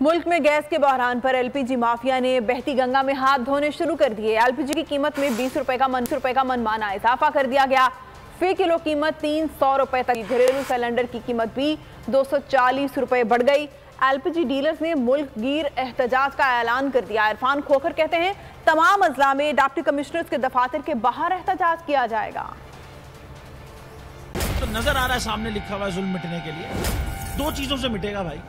मुल्क में गैस के बहरान पर एलपीजी माफिया ने बहती गंगा में हाथ धोने शुरू कर दिए। एलपीजी की कीमत में 20 रुपए का मनमाना इजाफा कर दिया गया। फी किलो कीमत 300 रुपए तक। घरेलू सिलेंडर की कीमत भी 240 रुपए बढ़ गई। एलपीजी डीलर्स ने मुल्क गिर एहतजाज का ऐलान कर दिया। इरफान खोखर कहते हैं तमाम अजला में डिप्टी कमिश्नर्स के दफातर के बाहर एहतजाज किया जाएगा। तो नजर आ रहा है सामने लिखा हुआ है जुल्म मिटने के लिए। दो चीजों से मिटेगा भाई,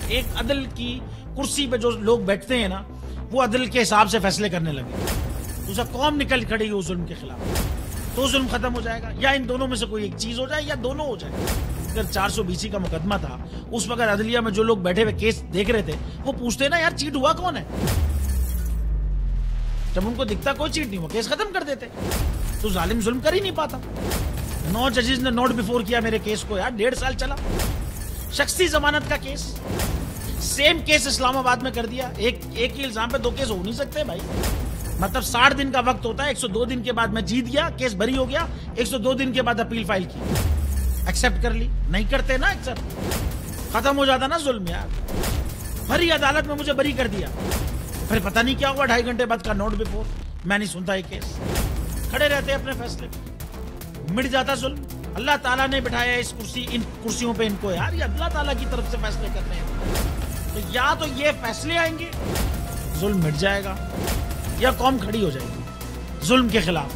एक अदल की कुर्सी पे जो लोग बैठते हैं ना, वो अदल के हिसाब से फैसले करने लगे। दूसरा कौम निकल खड़ी हो जुल्म के खिलाफ, तो जुल्म खत्म हो जाएगा। या इन दोनों में से कोई एक चीज हो जाए या दोनों हो जाए। अगर 420 का मुकदमा था, उस वक्त अदलिया में जो लोग बैठे हुए केस देख रहे थे, वो पूछते ना यार चीट हुआ कौन है। जब उनको दिखता कोई चीट नहीं हुआ, केस खत्म कर देते। तो जालिम जुल्म कर ही नहीं पाता। 9 जजेस ने नोट बिफोर किया मेरे केस को यार, 1.5 साल चला। शख्सी जमानत का केस, सेम केस इस्लामाबाद में कर दिया। एक ही इल्जाम पे 2 केस हो नहीं सकते भाई। मतलब 60 दिन का वक्त होता है। 102 दिन के बाद मैं जीत गया, केस बरी हो गया। 102 दिन के बाद अपील फाइल की, एक्सेप्ट कर ली। नहीं करते ना एक्सेप्ट, खत्म हो जाता ना जुल्म यार। भरी अदालत में मुझे बरी कर दिया, फिर पता नहीं क्या हुआ 2.5 घंटे बाद का नोट बिफोर। मैं नहीं सुनता ये केस, खड़े रहते अपने फैसले, मिट जाता जुल्म। अल्लाह ताला ने बिठाया इस इन कुर्सियों पे इनको यार, ये अल्लाह ताला की तरफ से फैसले करने हैं। तो या तो ये फैसले आएंगे, जुल्म मिट जाएगा, या कौम खड़ी हो जाएगी जुल्म के खिलाफ।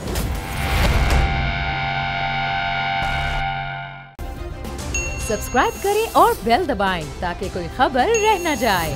सब्सक्राइब करें और बेल दबाएं ताकि कोई खबर रह न जाए।